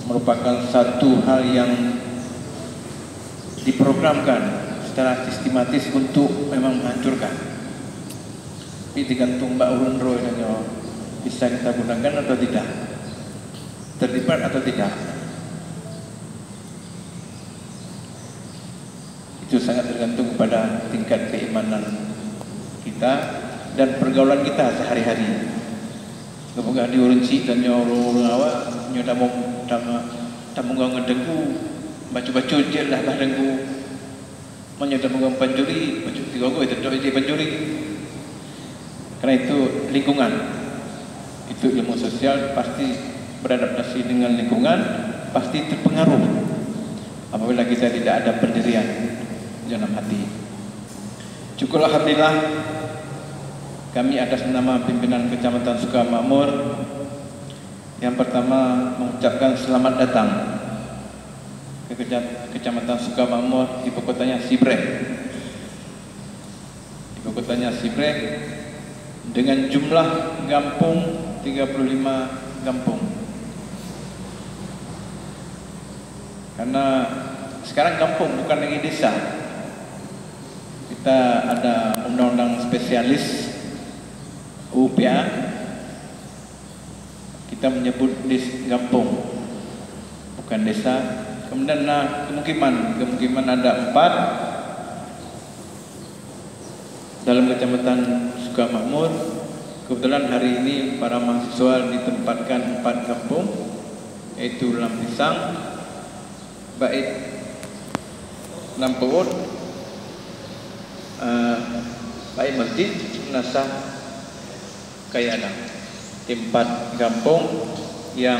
merupakan satu hal yang diprogramkan secara sistematis untuk memang menghancurkan. Tapi tergantung Mbak Urun Roy bisa kita gunakan atau tidak, terlibat atau tidak. Itu sangat tergantung kepada tingkat keimanan kita dan pergaulan kita sehari-hari. Kemudian diurunci dan orang awak tamu ngedengku baca-baca je lah dengku menyedang pencuri tiga itu jadi pencuri. Karena itu lingkungan, itu ilmu sosial pasti beradaptasi dengan lingkungan, pasti terpengaruh apabila kita tidak ada pendirian dalam hati. Syukur alhamdulillah kami atas nama pimpinan Kecamatan Sukamakmur yang pertama mengucapkan selamat datang ke Kecamatan Sukamakmur, ibu kotanya Sibreh. Ibu kotanya Sibreh dengan jumlah kampung 35 kampung. Karena sekarang kampung bukan lagi desa. Kita ada undang-undang spesialis UPA, kita menyebut kampung bukan desa. Kemudian kemungkinan ada 4 dalam Kecamatan Sukamakmur. Kebetulan hari ini para mahasiswa ditempatkan 4 kampung, yaitu Lampisang, Bait, Lampeut, Bait Masjid, Nasah, Kayana. 4 kampung yang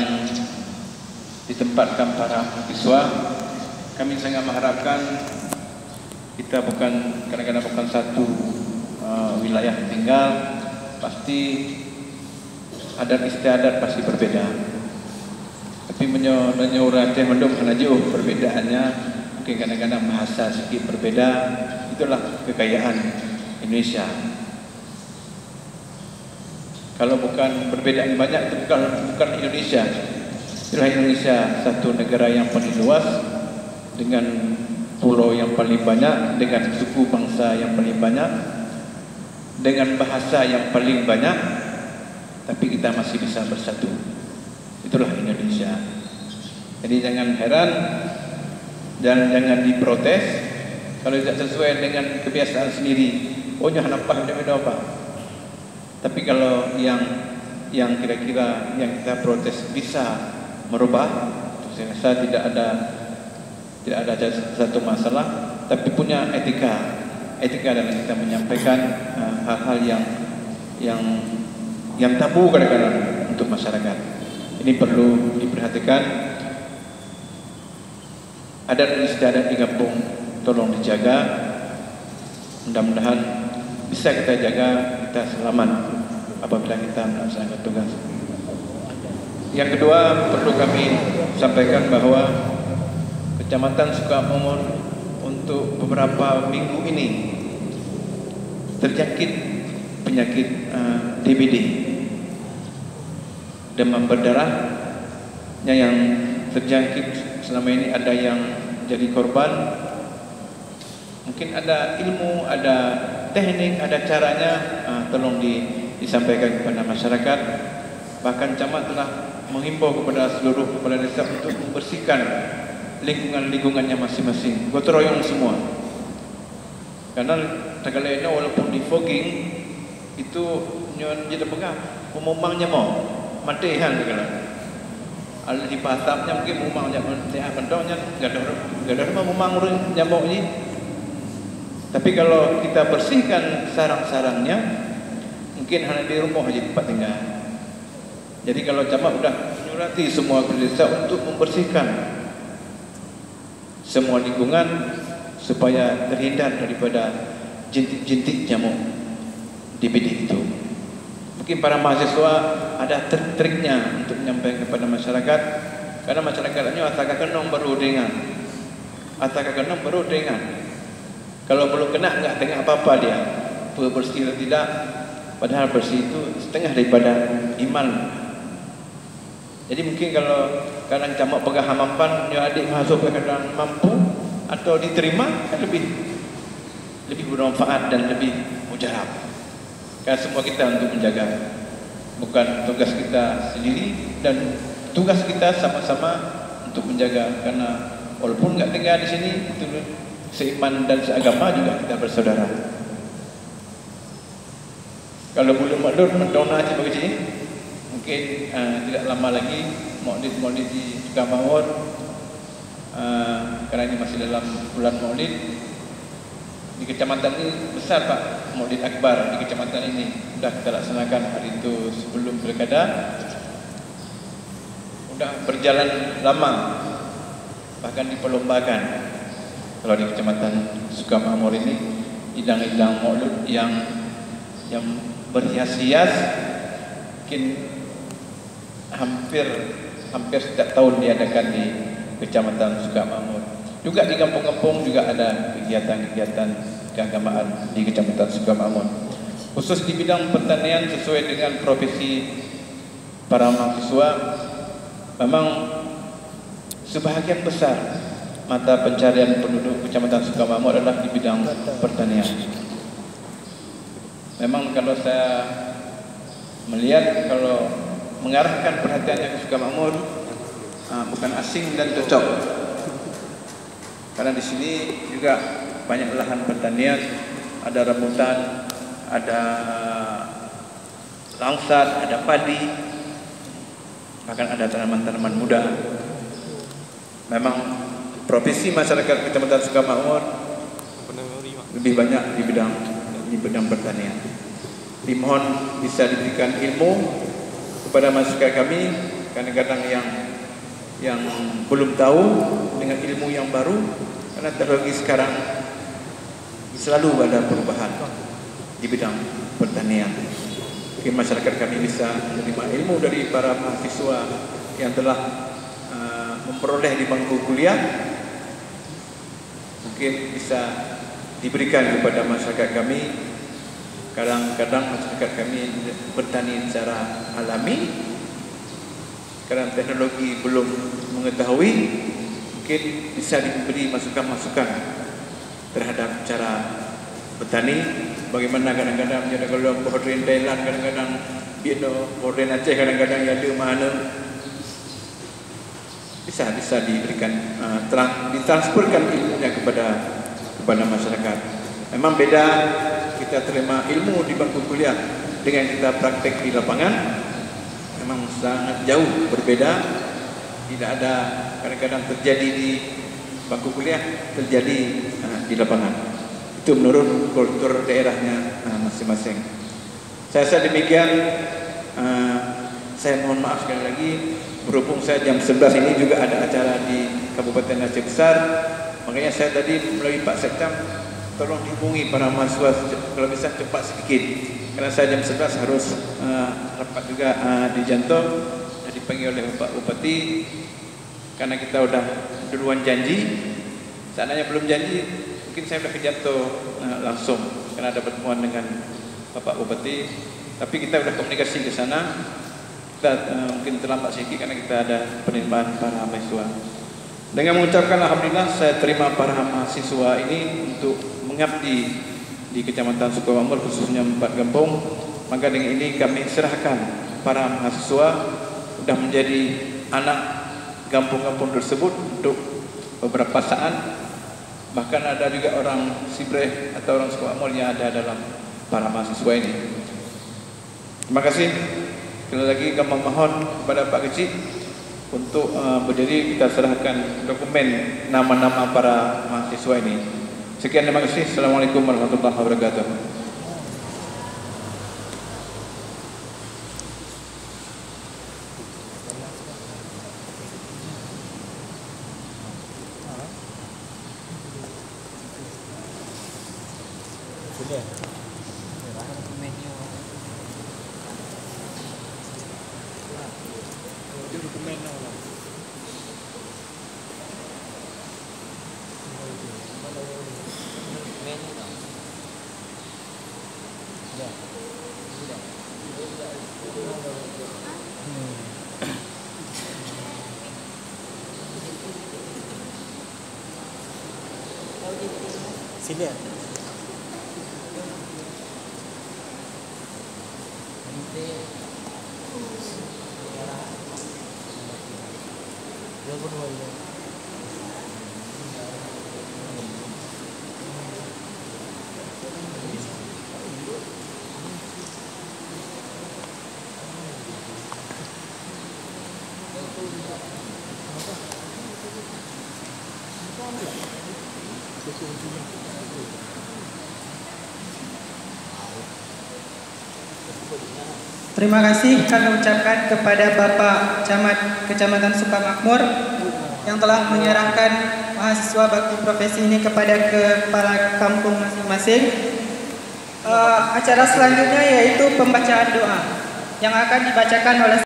ditempatkan para mahasiswa. Kami sangat mengharapkan kita kadang-kadang bukan satu wilayah tinggal, pasti adat istiadat pasti berbeda. Tapi menyuruh teh mendung karena jauh perbedaannya, mungkin kadang-kadang bahasa sedikit berbeda. Itulah kekayaan Indonesia. Kalau bukan perbedaan banyak, itu bukan Indonesia. Itulah Indonesia, satu negara yang paling luas, dengan pulau yang paling banyak, dengan suku bangsa yang paling banyak, dengan bahasa yang paling banyak, tapi kita masih bisa bersatu. Itulah Indonesia. Jadi jangan heran dan jangan diprotes kalau tidak sesuai dengan kebiasaan sendiri. Oh, jangan apa. Tapi kalau yang kira-kira yang kita protes bisa merubah, saya rasa tidak ada satu masalah. Tapi punya etika dalam kita menyampaikan hal-hal yang tabu kadang-kadang untuk masyarakat. Ini perlu diperhatikan. Adat istiadat di kampung tolong dijaga. Mudah-mudahan bisa kita jaga, kita selamat apabila kita melaksanakan tugas. Yang kedua, perlu kami sampaikan bahwa Kecamatan Sukamakmur untuk beberapa minggu ini terjangkit penyakit DBD, demam berdarah, yang terjangkit. Selama ini ada yang jadi korban. Mungkin ada ilmu, ada teknik, ada caranya, tolong disampaikan kepada masyarakat. Bahkan camat telah menghimbau kepada seluruh kepala desa untuk membersihkan lingkungannya masing-masing, gotong royong semua. Karena tagalena walaupun di fogging itu nyon jadi pegah umumangnya mau mati hang segala. Al di pasapnya mungkin umumangnya mati pendoknya enggak ada umumang nyamuk ini. Tapi kalau kita bersihkan sarang-sarangnya, mungkin hanya di rumah aja tempat tinggal. Jadi kalau camat sudah menyurati semua desa untuk membersihkan semua lingkungan supaya terhindar daripada jintik-jintik nyamuk DBD itu. Mungkin para mahasiswa ada trik-triknya untuk menyampaikan kepada masyarakat, karena masyarakatnya ataka kenong baru dengar. Kalau belum kena enggak tengok apa-apa dia, bersih atau tidak. Padahal bersih itu setengah daripada iman. Jadi mungkin kalau kadang camat pegang mampan, yang adik masuk kadang mampu atau diterima, kan lebih bermanfaat dan lebih mujarab. Kan semua kita untuk menjaga, bukan tugas kita sendiri, dan tugas kita sama-sama untuk menjaga. Karena walaupun nggak tinggal di sini, seiman dan seagama juga kita bersaudara. Kalau belum maklum, tahun haji bagi sini, mungkin tidak lama lagi maulid di Sukamawur, karena ini masih dalam bulan maulid. Di kecamatan ini besar Pak, maulid akbar di kecamatan ini sudah kita laksanakan hari itu sebelum pilkada. Sudah berjalan lama, bahkan diperlombakan. Kalau di kecamatan Sukamawur ini, idang-idang maulid yang berhias-hias, mungkin hampir setiap tahun diadakan di kecamatan Sukamawur. Juga di kampung-kampung juga ada kegiatan-kegiatan keagamaan di kecamatan Sukamawur. Khusus di bidang pertanian sesuai dengan profesi para mahasiswa, memang sebahagian besar mata pencarian penduduk kecamatan Sukamawur adalah di bidang pertanian. Memang kalau saya melihat, kalau mengarahkan perhatiannya ke Sukamawur, bukan asing dan cocok. Karena di sini juga banyak lahan pertanian, ada rambutan, ada langsat, ada padi, bahkan ada tanaman-tanaman muda. Memang profesi masyarakat kecamatan Sukamawur lebih banyak di bidang pertanian. Dimohon bisa diberikan ilmu kepada masyarakat kami, kadang-kadang yang belum tahu dengan ilmu yang baru, karena teknologi sekarang selalu ada perubahan di bidang pertanian. Mungkin masyarakat kami bisa menerima ilmu dari para mahasiswa yang telah memperoleh di bangku kuliah, mungkin bisa diberikan kepada masyarakat kami. Kadang-kadang masyarakat kami bertani secara alami, karena teknologi belum mengetahui, mungkin bisa diberi masukan-masukan terhadap cara bertani. Bagaimana kadang-kadang ada kalau pohon Thailand, kadang-kadang pohon Aceh, kadang-kadang ada mana, bisa diberikan ditransferkan ilmunya kepada masyarakat. Memang beda kita terima ilmu di bangku kuliah dengan kita praktek di lapangan, memang sangat jauh berbeda. Tidak ada, kadang-kadang terjadi di bangku kuliah, terjadi di lapangan. Itu menurut kultur daerahnya masing-masing. Saya rasa demikian. Saya mohon maaf sekali lagi, berhubung saya jam 11 ini juga ada acara di Kabupaten Aceh Besar, makanya saya tadi melalui Pak Sektam, tolong dihubungi para mahasiswa kalau bisa cepat sedikit, karena saya jam 11 harus rapat juga di Jantung, dan dipanggil oleh Bapak Bupati. Karena kita sudah duluan janji, seandainya belum janji, mungkin saya sudah ke Jantung langsung, karena ada pertemuan dengan Bapak Bupati. Tapi kita sudah komunikasi ke sana. Kita mungkin terlambat sedikit karena kita ada penerimaan para mahasiswa. Dengan mengucapkan alhamdulillah, saya terima para mahasiswa ini untuk mengabdi di Kecamatan Sukamawur, khususnya 4 kampung. Maka dengan ini kami serahkan para mahasiswa sudah menjadi anak kampung-kampung tersebut untuk beberapa saat. Bahkan ada juga orang Sibreh atau orang Sukamawur yang ada dalam para mahasiswa ini. Terima kasih. Sekali lagi kami mohon kepada Pak Kecik untuk berdiri, kita serahkan dokumen nama-nama para mahasiswa ini. Sekian, terima kasih. Assalamualaikum warahmatullahi wabarakatuh. Sini ya. Terima kasih kami ucapkan kepada Bapak Camat Kecamatan Sukamakmur yang telah menyerahkan mahasiswa bakti profesi ini kepada kepala kampung masing-masing. Acara selanjutnya yaitu pembacaan doa yang akan dibacakan oleh